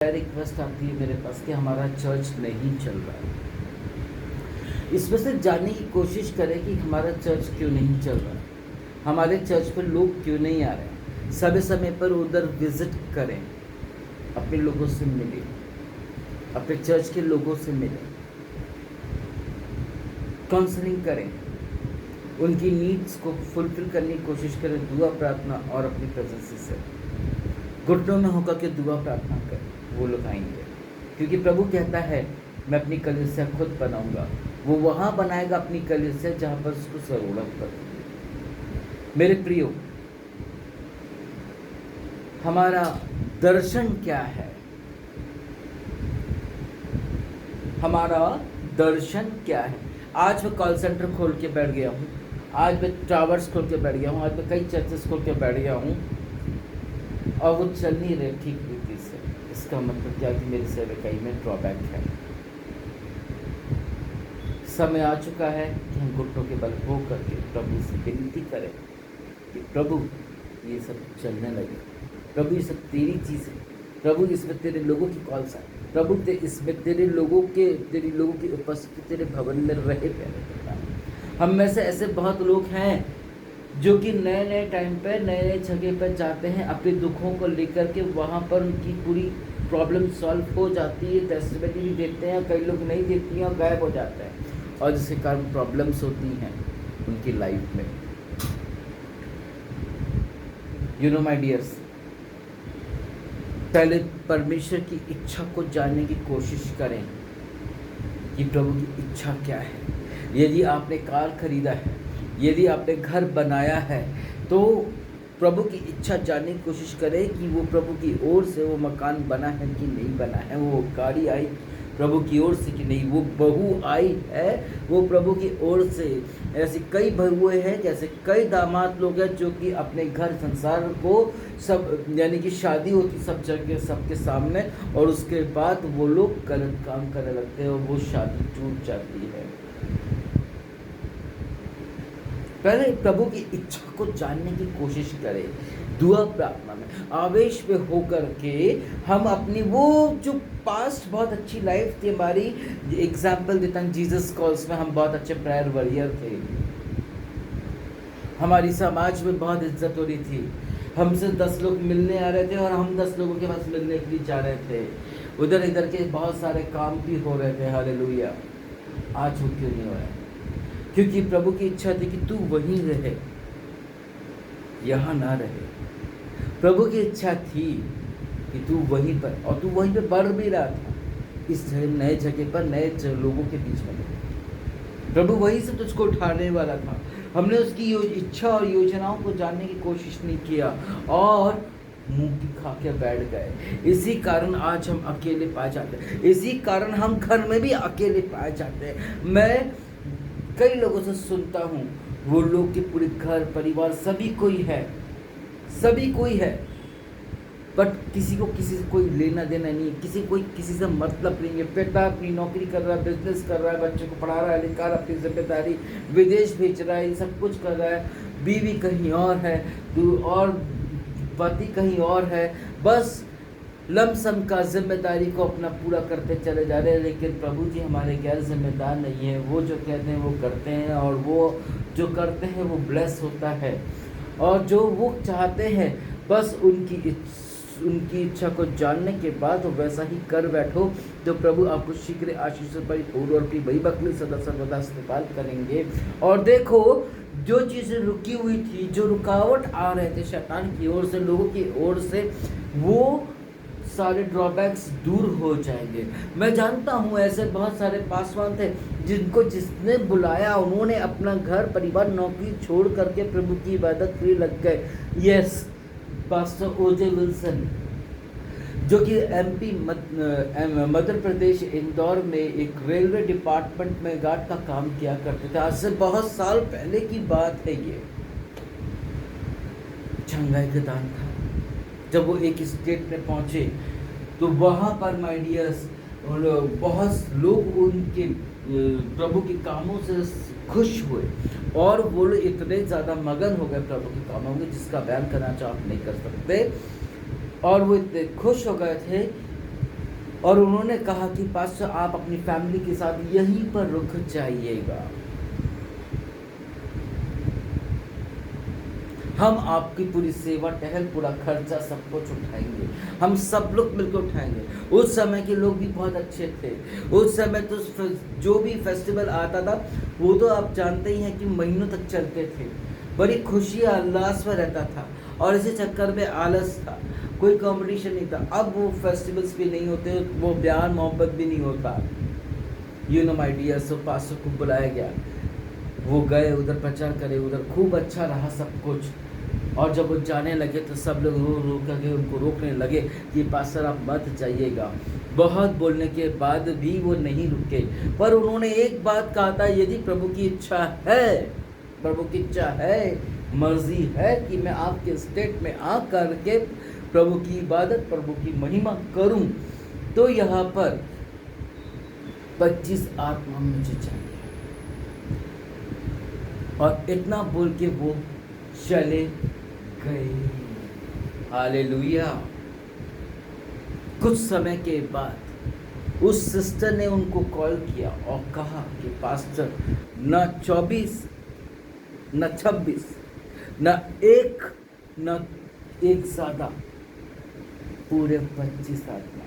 Request आती है मेरे पास कि हमारा चर्च नहीं चल रहा है। इसमें से जानने की कोशिश करें कि हमारा चर्च क्यों नहीं चल रहा है, हमारे चर्च पर लोग क्यों नहीं आ रहे हैं। समय समय पर उधर विजिट करें, अपने लोगों से मिलें, अपने चर्च के लोगों से मिलें, काउंसलिंग करें, उनकी नीड्स को फुलफिल करने की कोशिश करें। दुआ प्रार्थना और अपनी प्रेजेंस से घुटनों में होकर के दुआ प्रार्थना करें, वो लोग आएंगे। क्योंकि प्रभु कहता है मैं अपनी कलीसिया खुद बनाऊंगा। वो वहाँ बनाएगा अपनी कलीसिया जहाँ पर उसको ज़रूरत पड़े। मेरे प्रियो, हमारा दर्शन क्या है? हमारा दर्शन क्या है? आज मैं कॉल सेंटर खोल के बैठ गया हूँ, आज मैं टावर्स खोल के बैठ गया हूँ, आज मैं कई चर्चेस खोल के बैठ गया हूँ और वो चल नहीं रहे ठीक रीति से। इसका मतलब क्या कि मेरी सेवकाई में ड्रॉबैक है। समय आ चुका है कि हम घुटनों के बल हो करके प्रभु से विनती करें कि प्रभु ये सब चलने लगे। प्रभु ये सब तेरी चीज़ है। प्रभु इसमें तेरे लोगों की कॉल्स है। प्रभु इसमें तेरी लोगों की उपस्थिति तेरे भवन में रहे प्यारे। हम में से ऐसे बहुत लोग हैं जो कि नए नए टाइम पर नए नए जगह पर जाते हैं, अपने दुखों को लेकर के वहाँ पर उनकी पूरी प्रॉब्लम सॉल्व हो जाती है। टेस्टिमनी भी देते हैं, कई लोग नहीं देती हैं और गायब हो जाते हैं, और जिसके कारण प्रॉब्लम्स होती हैं उनकी लाइफ में। यू नो माय डियर्स, पहले परमेश्वर की इच्छा को जानने की कोशिश करें कि प्रभु की इच्छा क्या है। यदि आपने कार खरीदा है, यदि आपने घर बनाया है, तो प्रभु की इच्छा जानने की कोशिश करें कि वो प्रभु की ओर से वो मकान बना है कि नहीं बना है, वो गाड़ी आई प्रभु की ओर से कि नहीं, वो बहू आई है वो प्रभु की ओर से। ऐसे कई बहुएं हैं, जैसे कई दामाद लोग हैं जो कि अपने घर संसार को सब, यानी कि शादी होती सब जगह सबके सामने, और उसके बाद वो लोग गलत काम करने लगते हैं और वो शादी टूट जाती है। पहले प्रभु की इच्छा को जानने की कोशिश करें। दुआ प्रार्थना में आवेश में होकर के हम अपनी वो जो पास्ट बहुत अच्छी लाइफ थी हमारी, एग्जाम्पल देता हूँ, जीसस कॉल्स में हम बहुत अच्छे प्रेयर वॉरियर थे। हमारी समाज में बहुत इज्जत हो रही थी। हमसे 10 लोग मिलने आ रहे थे और हम 10 लोगों के पास मिलने के लिए जा रहे थे। उधर इधर के बहुत सारे काम भी हो रहे थे। हालेलुया। आज वो क्यों नहीं हो रहा है? क्योंकि प्रभु की इच्छा थी कि तू वहीं रहे, यहाँ ना रहे। प्रभु की इच्छा थी कि तू वहीं पर, और तू वहीं पर बढ़ भी रहा था, इस नए जगह पर नए लोगों के बीच में। प्रभु वहीं से तुझको उठाने वाला था। हमने उसकी इच्छा और योजनाओं को जानने की कोशिश नहीं किया और मुंह की खा के बैठ गए। इसी कारण आज हम अकेले पाए जाते हैं। इसी कारण हम घर में भी अकेले पाए जाते हैं। मैं कई लोगों से सुनता हूँ, वो लोग के पूरे घर परिवार सभी कोई है, बट किसी को किसी से कोई लेना देना नहीं है, किसी से मतलब नहीं है। पिता अपनी नौकरी कर रहा है, बिजनेस कर रहा है, बच्चे को पढ़ा रहा है, लिखा रहा है, अपनी जिम्मेदारी, विदेश भेज रहा है, ये सब कुछ कर रहा है। बीवी कहीं और है और पति कहीं और है। बस लमसम का जिम्मेदारी को अपना पूरा करते चले जा रहे हैं। लेकिन प्रभु जी हमारे गैर जिम्मेदार नहीं है। वो जो कहते हैं वो करते हैं, और वो जो करते हैं वो ब्लेस होता है, और जो वो चाहते हैं बस उनकी इच्छा को जानने के बाद तो वैसा ही कर बैठो, तो प्रभु आपको शीघ्र आशीष से परिपूर्ण और अपनी वही बखली सदा सर्वदा इस्तेमाल करेंगे। और देखो, जो चीज़ें रुकी हुई थी, जो रुकावट आ रहे थे शैतान की ओर से, लोगों की ओर से, वो सारे ड्रॉबैक्स दूर हो जाएंगे। मैं जानता हूँ ऐसे बहुत सारे पासवान थे जिसने बुलाया, उन्होंने अपना घर परिवार नौकरी छोड़ करके प्रभु की इबादत के लिए लग गए। यस, पास्टर ओजे विल्सन, जो कि एमपी मध्य प्रदेश इंदौर में एक रेलवे डिपार्टमेंट में गार्ड का काम किया करते थे। आज से बहुत साल पहले की बात है ये। छंगाई का दान था। जब वो एक स्टेट में पहुंचे तो वहाँ पर माय डियर्स बहुत लोग उनके प्रभु के कामों से खुश हुए, और वो लोग इतने ज़्यादा मगन हो गए प्रभु के कामों में जिसका बयान करना आप नहीं कर सकते। और वो इतने खुश हो गए थे और उन्होंने कहा कि पास्टर आप अपनी फैमिली के साथ यहीं पर रुक जाइएगा, हम आपकी पूरी सेवा टहल पूरा खर्चा सब कुछ उठाएंगे, हम सब लोग मिलकर उठाएंगे। उस समय के लोग भी बहुत अच्छे थे। उस समय तो जो भी फेस्टिवल आता था वो तो आप जानते ही हैं कि महीनों तक चलते थे, बड़ी खुशी उल्लास में रहता था, और इसी चक्कर में आलस था, कोई कंपटीशन नहीं था। अब वो फेस्टिवल्स भी नहीं होते, वो प्यार मोहब्बत भी नहीं होता। You know my dear, so pastor को बुलाया गया, वो गए उधर प्रचार करे, उधर खूब अच्छा रहा सब कुछ। और जब वो जाने लगे तो सब लोग रो रो करके उनको रोकने लगे कि पास्टर आप मत जाइएगा। बहुत बोलने के बाद भी वो नहीं रुके, पर उन्होंने एक बात कहा था, यदि प्रभु की इच्छा है, प्रभु की इच्छा है, मर्जी है कि मैं आपके स्टेट में आ करके प्रभु की इबादत, प्रभु की महिमा करूं, तो यहाँ पर 25 आत्मा मुझे चाहिए। और इतना बोल के वो चले गए। हालेलुया। कुछ समय के बाद उस सिस्टर ने उनको कॉल किया और कहा कि पास्टर न 24 न 26 न एक ज़्यादा, पूरे 25 आत्मा।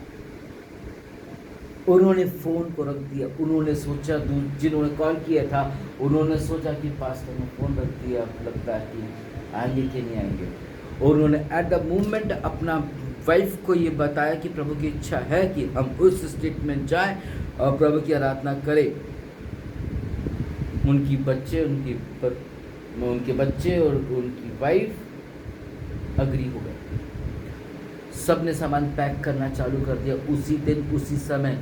उन्होंने फ़ोन को रख दिया। उन्होंने सोचा, जिन्होंने कॉल किया था उन्होंने सोचा कि पास्टर ने फ़ोन रख दिया, लगता है कि आएंगे कि नहीं आएंगे। और उन्होंने एट द मोमेंट अपना वाइफ को ये बताया कि प्रभु की इच्छा है कि हम उस स्टेट में जाएं और प्रभु की आराधना करें। उनके बच्चे और उनकी वाइफ अग्री हो गए। सब ने सामान पैक करना चालू कर दिया उसी दिन उसी समय।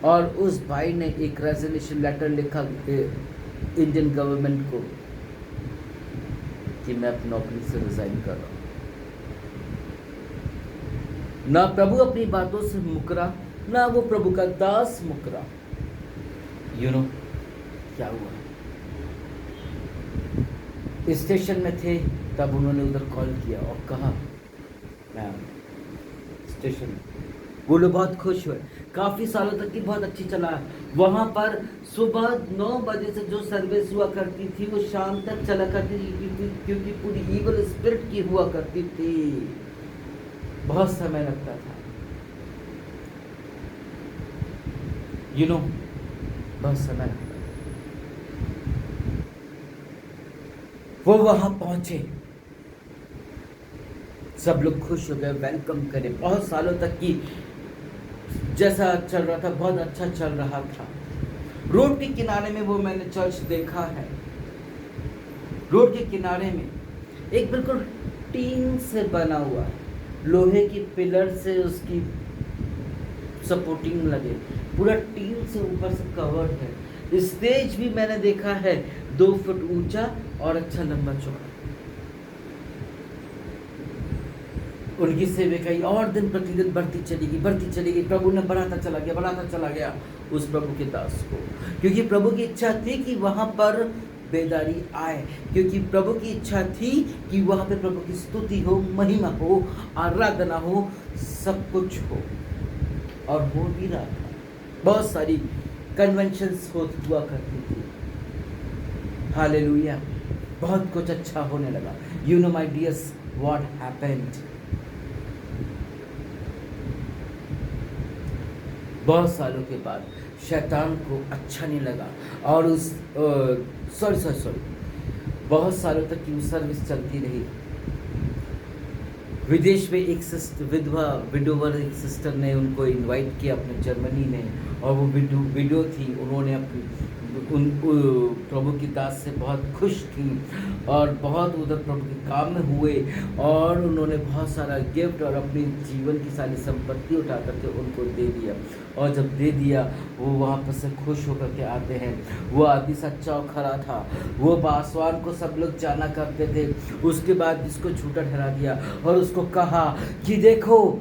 और उस भाई ने एक रेजोल्यूशन लेटर लिखा इंडियन गवर्नमेंट को कि मैं अपनी नौकरी से रिजाइन कर रहा हूँ। ना प्रभु अपनी बातों से मुकरा, ना वो प्रभु का दास मुकरा। यू नो क्या हुआ? स्टेशन में थे तब उन्होंने उधर कॉल किया और कहा मैम स्टेशन। वो लोग बहुत खुश हुए। काफ़ी सालों तक की बहुत अच्छी चला। वहाँ पर सुबह 9 बजे से जो सर्विस हुआ करती थी वो शाम तक चला करती थी, क्योंकि पूरी ईवल स्पिरिट की हुआ करती थी। बहुत समय लगता था, यू नो, बहुत समय लगता था। वो वहाँ पहुँचे, सब लोग खुश हो गए, वेलकम करे। बहुत सालों तक की जैसा चल रहा था बहुत अच्छा चल रहा था। रोड के किनारे में वो मैंने चर्च देखा है। रोड के किनारे में एक बिल्कुल टीन से बना हुआ है, लोहे की पिलर से उसकी सपोर्टिंग लगे, पूरा टीन से ऊपर से कवर्ड है। स्टेज भी मैंने देखा है 2 फुट ऊंचा और अच्छा लंबा चौड़ा। उनकी सेविकाई और दिन प्रतिदिन बढ़ती चली गई। प्रभु ने बढ़ाता चला गया उस प्रभु के दास को, क्योंकि प्रभु की इच्छा थी कि वहाँ पर बेदारी आए, क्योंकि प्रभु की इच्छा थी कि वहाँ पे प्रभु की स्तुति हो, महिमा हो, आराधना हो, सब कुछ हो। और हो भी रहा था। बहुत सारी कन्वेंशंस हुआ करती थी। हालेलुया। बहुत कुछ अच्छा होने लगा। You know my dears what happened. बहुत सालों के बाद शैतान को अच्छा नहीं लगा और उस सॉरी बहुत सालों तक की सर्विस चलती रही। विदेश में एक विडोवर एक सिस्टर ने उनको इनवाइट किया अपने जर्मनी में, और वो विडो थी। उन्होंने प्रभु की दास से बहुत खुश थी और बहुत उधर प्रभु के काम में हुए, और उन्होंने बहुत सारा गिफ्ट और अपनी जीवन की सारी संपत्ति उठा करके उनको दे दिया। और जब दे दिया वो वहाँ पर से खुश होकर के आते हैं। वो आदमी सच्चा और खरा था। वो पासवान को सब लोग जाना करते थे। उसके बाद इसको झूठा ठहरा दिया और उसको कहा कि देखो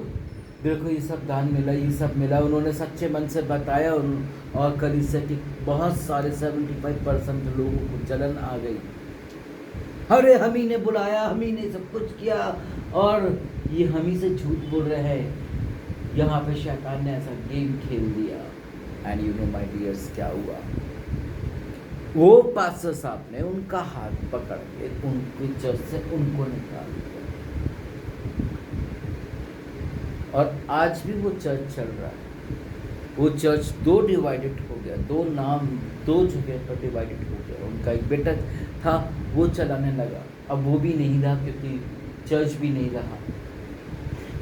ये सब दान मिला, ये सब मिला। उन्होंने सच्चे मन से बताया और कलीसिया की बहुत सारे 75% लोगों को जलन आ गई। अरे हम ही ने बुलाया, हम ही ने सब कुछ किया, और ये हम ही से झूठ बोल रहे हैं। यहाँ पे शैतान ने ऐसा गेम खेल दिया। And you know my dears, क्या हुआ? वो पास्टर साहब ने उनका हाथ पकड़ के उनकी चर्च से उनको निकाल दिया, और आज भी वो चर्च चल रहा है। वो चर्च दो डिवाइडेड हो गया, दो नाम दो जगह पर डिवाइडेड हो गया। उनका एक बेटा था, वो चलाने लगा, अब वो भी नहीं रहा क्योंकि चर्च भी नहीं रहा।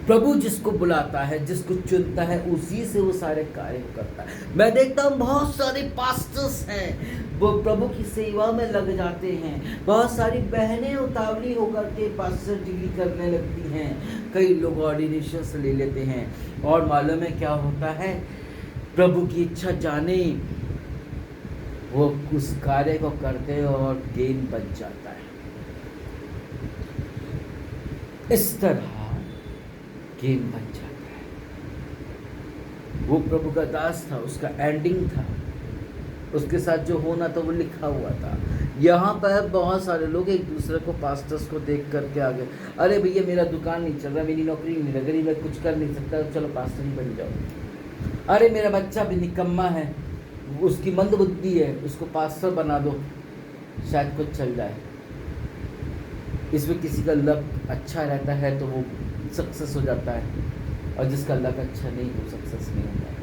प्रभु जिसको बुलाता है, जिसको चुनता है, उसी से वो सारे कार्य करता है। मैं देखता हूँ बहुत सारे पास्टर्स हैं, वो प्रभु की सेवा में लग जाते हैं। बहुत सारी बहनें उतावली होकर के पास्टर डिग्री करने लगती हैं। कई लोग ऑर्डिनेशन ले लेते हैं, और मालूम है क्या होता है? प्रभु की इच्छा जाने वो उस कार्य को करते हैं और गेन बच जाता है। इस तरह गेम बन जाता है। वो प्रभु का दास था, उसका एंडिंग था, उसके साथ जो होना था वो लिखा हुआ था। यहाँ पर बहुत सारे लोग एक दूसरे को, पास्टर्स को देख करके आ गए, अरे भैया मेरा दुकान नहीं चल रहा, मेरी नौकरी नहीं लग रही, मैं कुछ कर नहीं सकता, चलो पास्टर ही बन जाओ। अरे मेरा बच्चा भी निकम्मा है, उसकी मंद बुद्धि है, उसको पास्टर बना दो, शायद कुछ चल जाए। इसमें किसी का लक अच्छा रहता है तो वो सक्सेस हो जाता है, और जिसका लक अच्छा नहीं वो सक्सेस नहीं होता है।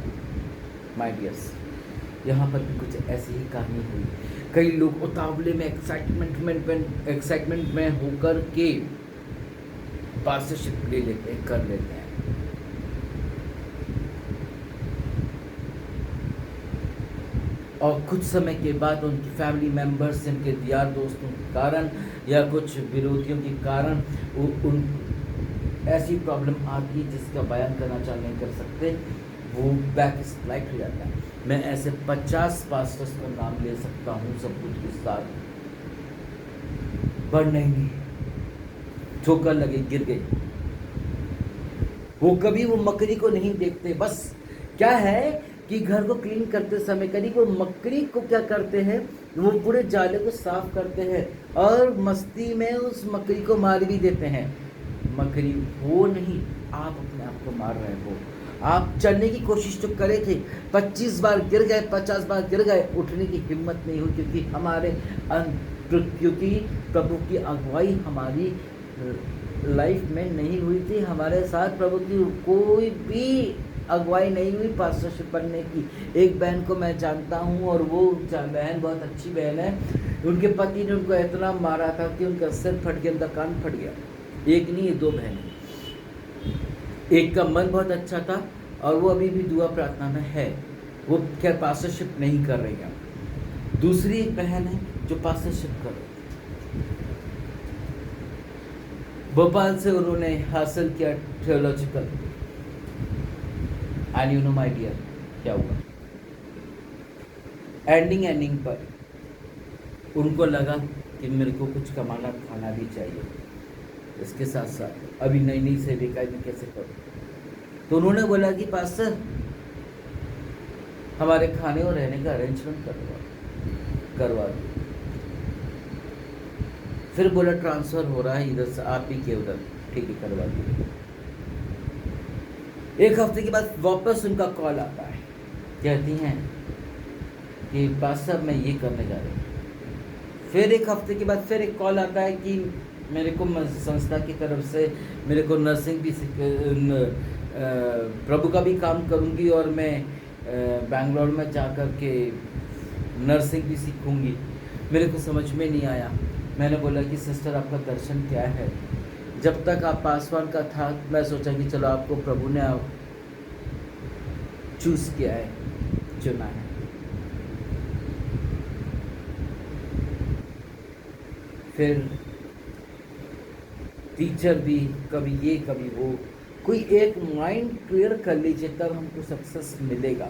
माय डियर्स, यहाँ पर भी कुछ ऐसी ही कहानी हुई। कई लोग उतावले में एक्साइटमेंट में होकर के पास्टरशिप ले लेते हैं, कर लेते हैं। और कुछ समय के बाद उनकी फैमिली मेम्बर्स, उनके यार दोस्तों के कारण या कुछ विरोधियों के कारण उन ऐसी प्रॉब्लम आती है जिसका बयान करना चाह नहीं कर सकते, वो बैक स्लाइड हो जाता है। मैं ऐसे 50 पास्टर्स का नाम ले सकता हूँ सबूत के साथ, पर नहीं, ठोकर लगे, गिर गए। वो कभी वो मकड़ी को नहीं देखते। बस क्या है कि घर को क्लीन करते समय करीब वो मकड़ी को क्या करते हैं, वो पूरे जाले को साफ करते हैं और मस्ती में उस मकड़ी को मार भी देते हैं। मकड़ी वो नहीं, आप अपने आप को मार रहे हो। आप चलने की कोशिश तो करे थे, 25 बार गिर गए, 50 बार गिर गए, उठने की हिम्मत नहीं हुई, क्योंकि प्रभु की अगुवाई हमारी लाइफ में नहीं हुई थी। हमारे साथ प्रभु की कोई भी अगुवाई नहीं हुई पास्टरशिप बनने की। एक बहन को मैं जानता हूँ, और वो बहन बहुत अच्छी बहन है। उनके पति ने उनको इतना मारा था कि उनका सिर फट गया, उनका कान फट गया। एक नहीं, 2 बहन। एक का मन बहुत अच्छा था और वो अभी भी दुआ प्रार्थना में है, वो क्या पास्टरशिप नहीं कर रही है। दूसरी एक बहन है जो पास्टरशिप कर रही है। भोपाल से उन्होंने हासिल किया theological. And you know my dear, क्या हुआ? एंडिंग पर उनको लगा कि मेरे को कुछ कमाना खाना भी चाहिए, इसके साथ साथ अभी नई नई सेविका में कैसे करूँ। तो उन्होंने बोला कि पास्टर हमारे खाने और रहने का अरेंजमेंट करवा दो। फिर बोला ट्रांसफ़र हो रहा है इधर से आप ही के उधर, ठीक है करवा दिए। एक हफ्ते के बाद वापस उनका कॉल आता है, कहती हैं कि पास्टर मैं ये करने जा रही हूँ। फिर एक हफ्ते के बाद फिर एक कॉल आता है कि मेरे को संस्था की तरफ से मेरे को नर्सिंग भी प्रभु का भी काम करूँगी, और मैं बैंगलोर में जा कर के नर्सिंग भी सीखूँगी। मेरे को समझ में नहीं आया। मैंने बोला कि सिस्टर आपका दर्शन क्या है? जब तक आप पासवान का था मैं सोचा कि चलो आपको प्रभु ने चूज़ किया है, चुना है। फिर टीचर भी कभी ये कभी वो, कोई एक माइंड क्लियर कर लीजिए तब हमको सक्सेस मिलेगा।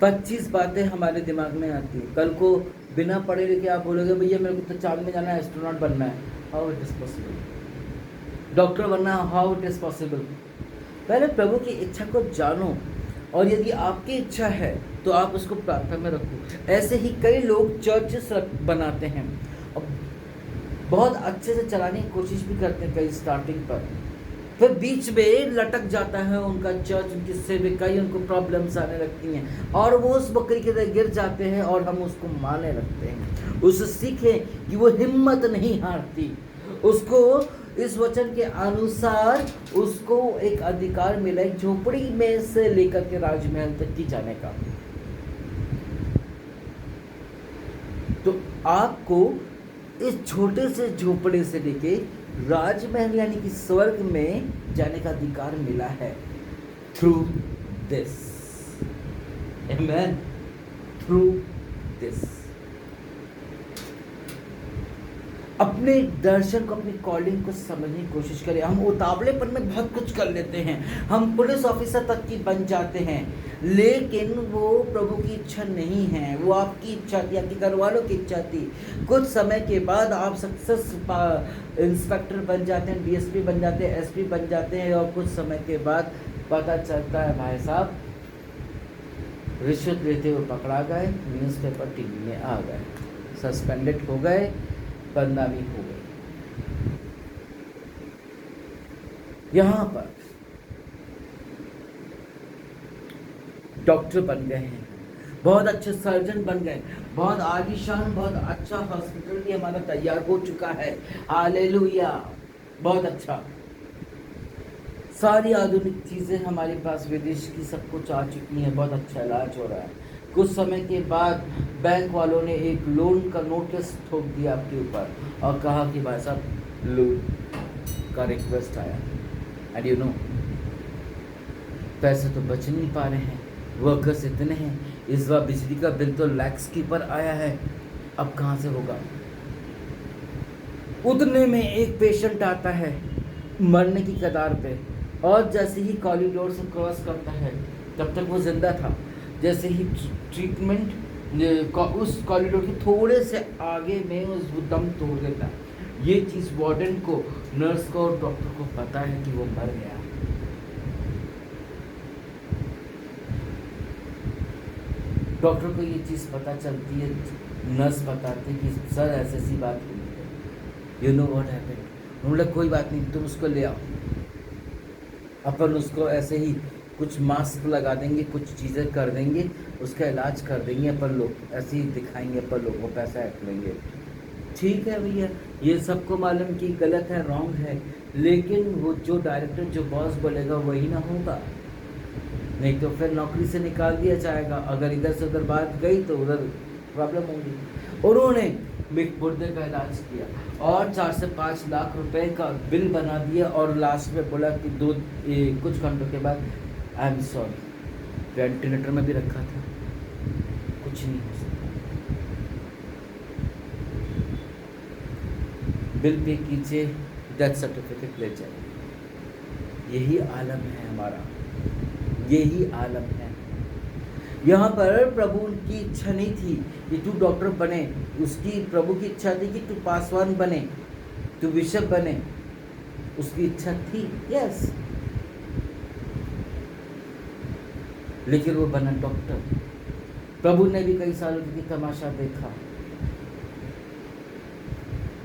25 बातें हमारे दिमाग में आती है। कल को बिना पढ़े लिखे आप बोलोगे भैया मेरे को तो चांद में जाना है, एस्ट्रोनॉट बनना है, how it is possible? Doctor बनना है, हाउ इट इज़ पॉसिबल? पहले प्रभु की इच्छा को जानो, और यदि आपकी इच्छा है तो आप उसको प्रार्थना में रखो। ऐसे ही कई लोग चर्चेस बनाते हैं और बहुत अच्छे से चलाने की कोशिश भी करते हैं कई स्टार्टिंग पर, फिर बीच में लटक जाता है उनका चर्च, उनकी सेविकाई, उनको प्रॉब्लम्स आने लगती हैं और वो उस बकरी के तरह गिर जाते हैं और हम उसको मारने लगते हैं। उससे सीखें कि वो हिम्मत नहीं हारती, उसको इस वचन के अनुसार उसको एक अधिकार मिला है झोपड़ी में से लेकर के राजमहल तक की जाने का। तो आपको इस छोटे से झोपड़े से लेके राजमहल यानी कि स्वर्ग में जाने का अधिकार मिला है through this, amen, through this. अपने दर्शन को, अपनी कॉलिंग को समझने की कोशिश करें। हम उतावलेपन में बहुत कुछ कर लेते हैं, हम पुलिस ऑफिसर तक की बन जाते हैं, लेकिन वो प्रभु की इच्छा नहीं है, वो आपकी इच्छा थी, आपके घर वालों की इच्छा थी। कुछ समय के बाद आप सक्सेस इंस्पेक्टर बन जाते हैं, डीएसपी बन जाते हैं, एसपी बन जाते हैं, और कुछ समय के बाद पता चलता है भाई साहब रिश्वत लेते हुए पकड़ा गए, न्यूज़पेपर टीवी में आ गए, सस्पेंडेड हो गए, बदनामी हो गई। यहाँ पर डॉक्टर बन गए हैं, बहुत अच्छे सर्जन बन गए, बहुत आलीशान, बहुत अच्छा हॉस्पिटल भी हमारा तैयार हो चुका है, हालेलुया, बहुत अच्छा। सारी आधुनिक चीज़ें हमारे पास विदेश की सब कुछ आ चुकी हैं, बहुत अच्छा इलाज हो रहा है। कुछ समय के बाद बैंक वालों ने एक लोन का नोटिस ठोक दिया आपके ऊपर और कहा कि भाई साहब लोन का रिक्वेस्ट आया, एंड यू नो पैसे तो बच नहीं पा रहे हैं, वर्कर्स इतने हैं, इस बार बिजली का बिल तो लैक्स के ऊपर आया है, अब कहाँ से होगा। उतने में एक पेशेंट आता है मरने की कगार पे, और जैसे ही कॉरिडोर से क्रॉस करता है, तब तक वो जिंदा था, जैसे ही ट्रीटमेंट उस कॉरिडोर के थोड़े से आगे में उस दम तोड़ देता है। ये चीज़ वार्डन को, नर्स को और डॉक्टर को पता है कि वो मर गया। डॉक्टर को ये चीज़ पता चलती है, नर्स बताती है कि सर ऐसी ऐसी बात हुई है, यू नो व्हाट हैपेंड। उन्होंने कोई बात नहीं, तुम उसको ले आओ, अपन उसको ऐसे ही कुछ मास्क लगा देंगे, कुछ चीज़ें कर देंगे, उसका इलाज कर देंगे, अपन लोग ऐसे ही दिखाएंगे, अपन लोगों को पैसा ऐड लेंगे। ठीक है भैया, ये सबको मालूम कि गलत है, रॉन्ग है, लेकिन वो जो डायरेक्टर, जो बॉस बोलेगा वही ना होगा, नहीं तो फिर नौकरी से निकाल दिया जाएगा। अगर इधर से उधर बात गई तो उधर प्रॉब्लम होगी। उन्होंने मुर्दे का इलाज किया और 4 से 5 लाख रुपए का बिल बना दिया, और लास्ट में बोला कि कुछ घंटों के बाद आई एम सॉरी, वेंटिलेटर में भी रखा था, कुछ नहीं हो सकता, बिल पे कीजिए, डेथ सर्टिफिकेट ले जाइए। यही आलम है हमारा, यही आलम है। यहाँ पर प्रभु की इच्छा नहीं थी कि तू डॉक्टर बने, उसकी प्रभु की इच्छा थी कि तू पासवान बने, तू बिशप बने, उसकी इच्छा थी, यस, लेकिन वो बना डॉक्टर। प्रभु ने भी कई सालों की तमाशा देखा,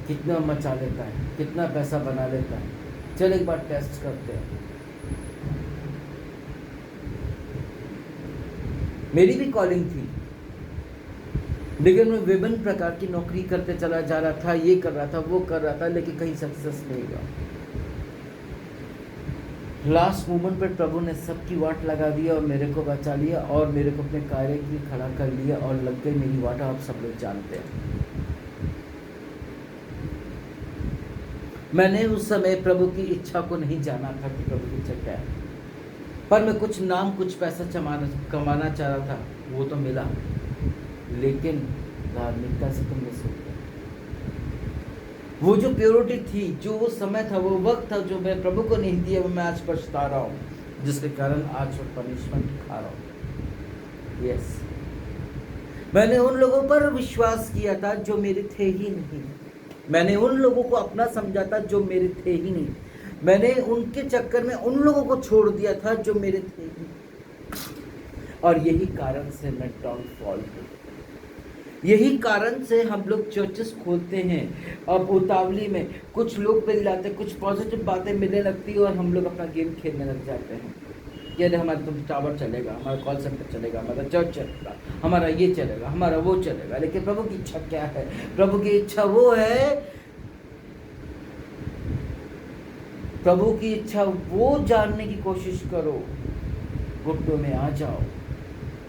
कितना मचा लेता है, कितना पैसा बना लेता है, चल एक बार टेस्ट करते हैं। मेरी भी कॉलिंग थी, लेकिन मैं विभिन्न प्रकार की नौकरी करते चला जा रहा था, ये कर रहा था, वो कर रहा था, लेकिन कहीं सक्सेस नहीं हुआ। लास्ट मोमेंट पर प्रभु ने सबकी वाट लगा दिया और मेरे को बचा लिया, और मेरे को अपने कार्य की खड़ा कर लिया, और लग गई मेरी वाट। आप सब लोग जानते हैं, मैंने उस समय प्रभु की इच्छा को नहीं जाना था कि प्रभु की इच्छा क्या है, पर मैं कुछ नाम, कुछ पैसा कमाना चाह रहा था, वो तो मिला, लेकिन धार्मिकता से तो मिस हो गया। वो जो प्योरिटी थी, जो वो समय था, वो वक्त था, जो मैं प्रभु को नहीं दिया, वो मैं आज पछता रहा हूँ, जिसके कारण आज मैं पनिशमेंट खा रहा हूँ। यस, मैंने उन लोगों पर विश्वास किया था जो मेरे थे ही नहीं, मैंने उन लोगों को अपना समझा था जो मेरे थे ही नहीं, मैंने उनके चक्कर में उन लोगों को छोड़ दिया था जो मेरे थे ही, और यही कारण से मैं डाउनफॉल हूँ। यही कारण से हम लोग चर्चेस खोलते हैं। अब उतावली में कुछ लोग मिल जाते हैं, कुछ पॉजिटिव बातें मिलने लगती है और हम लोग अपना गेम खेलने लग जाते हैं। ये हमारा तो टावर चलेगा, हमारा कॉल सेंटर चलेगा, हमारा चर्च चलेगा, हमारा ये चलेगा, हमारा वो चलेगा। लेकिन प्रभु की इच्छा क्या है? प्रभु की इच्छा वो है, प्रभु की इच्छा वो जानने की कोशिश करो, घुटनों में आ जाओ,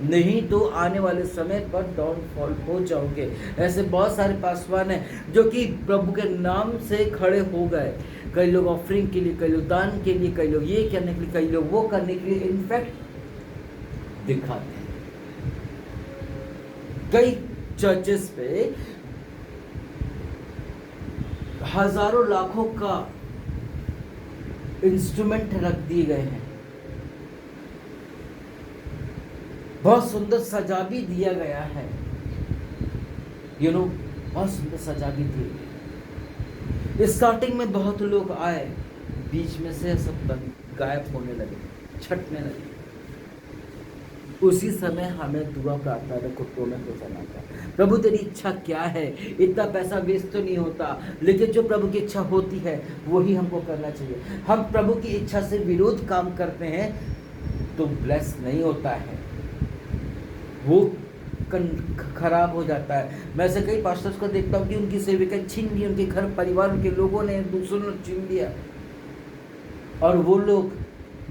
नहीं तो आने वाले समय पर डाउनफॉल हो जाओगे। ऐसे बहुत सारे पासवान हैं जो कि प्रभु के नाम से खड़े हो गए। कई लोग ऑफरिंग के लिए, कई लोग दान के लिए, कई लोग ये करने के लिए, कई लोग वो करने के लिए इनफैक्ट दिखाते हैं। कई चर्चेस पे हजारों लाखों का इंस्ट्रूमेंट रख दिए गए हैं, बहुत सुंदर सजा भी दिया गया है, बहुत सुंदर सजा भी दी गई। स्टार्टिंग में बहुत लोग आए, बीच में से सब गायब होने लगे, छटने लगे। उसी समय हमें दुआ प्रार्थना में घुटनों में हो जाना था, प्रभु तेरी इच्छा क्या है? इतना पैसा वेस्ट तो नहीं होता, लेकिन जो प्रभु की इच्छा होती है वही हमको करना चाहिए। हम प्रभु की इच्छा से विरोध काम करते हैं तो ब्लेस नहीं होता है, वो खराब हो जाता है। मैं ऐसे कई पास्टर्स को देखता हूँ कि उनकी सेविकाएं छीन ली, उनके घर परिवार, उनके लोगों ने, दूसरों ने छीन लिया, और वो लोग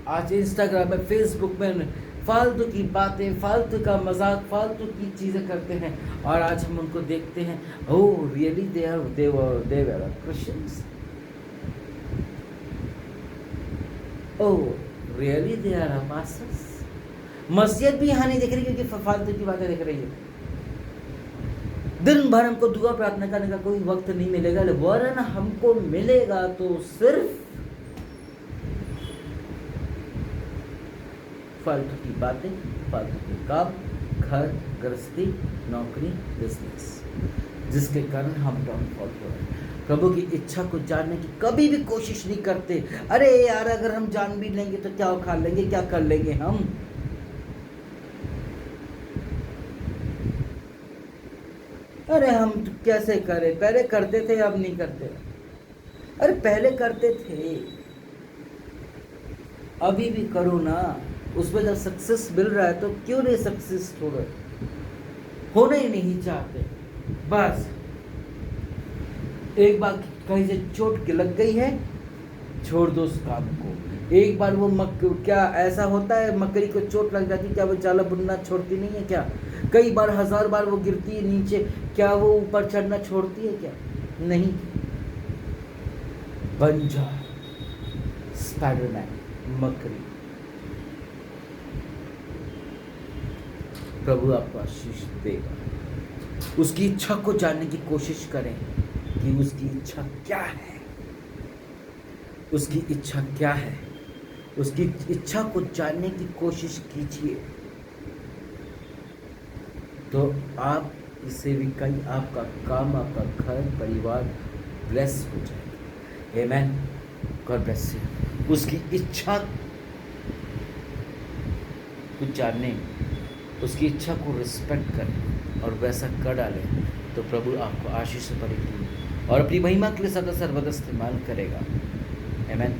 आज इंस्टाग्राम में, फेसबुक में फालतू की बातें, फालतू का मजाक, फालतू की चीज़ें करते हैं। और आज हम उनको देखते हैं, oh really they were Christians, oh really they are pastors. मस्जिद भी यहाँ नहीं दिख रही क्योंकि फालतू की बातें दिख रही है। दिन भर हमको दुआ प्रार्थना करने का कोई वक्त नहीं मिलेगा, वरन हमको मिलेगा तो सिर्फ फालतू की बातें, फालतू के काम, घर गृहस्थी, नौकरी, बिजनेस, जिसके कारण हम डाउनफॉल हो रहे हैं। प्रभु की इच्छा को जानने की कभी भी कोशिश नहीं करते। अरे यार, अगर हम जान भी लेंगे तो क्या उखाड़ लेंगे, क्या कर लेंगे हम? अरे हम कैसे करें, पहले करते थे अब नहीं करते। अरे पहले करते थे, अभी भी करो ना। उसमें जब सक्सेस मिल रहा है तो क्यों नहीं सक्सेस हो रहे? होना ही नहीं चाहते। बस एक बार कहीं से चोट लग गई है, छोड़ दो उस काम को। एक बार वो क्या ऐसा होता है, मकड़ी को चोट लग जाती, क्या वो जाला बुनना छोड़ती नहीं है क्या? कई बार, 1000 बार वो गिरती है नीचे, क्या वो ऊपर चढ़ना छोड़ती है क्या? नहीं। बन जा स्पाइडरमैन, मकड़ी। प्रभु आपको आशीष देगा। उसकी इच्छा को जानने की कोशिश करें कि उसकी इच्छा क्या है, उसकी इच्छा क्या है। उसकी इच्छा को जानने की कोशिश कीजिए, तो आप इससे भी कई, आपका काम, आपका घर परिवार ब्लेस हो जाएगा। आमेन। God bless you. उसकी इच्छा को जानने, उसकी इच्छा को रिस्पेक्ट करें और वैसा कर डालें, तो प्रभु आपको आशीष से परिपूर्ण और अपनी महिमा के लिए सदा सर्वदा इस्तेमाल करेगा। आमेन।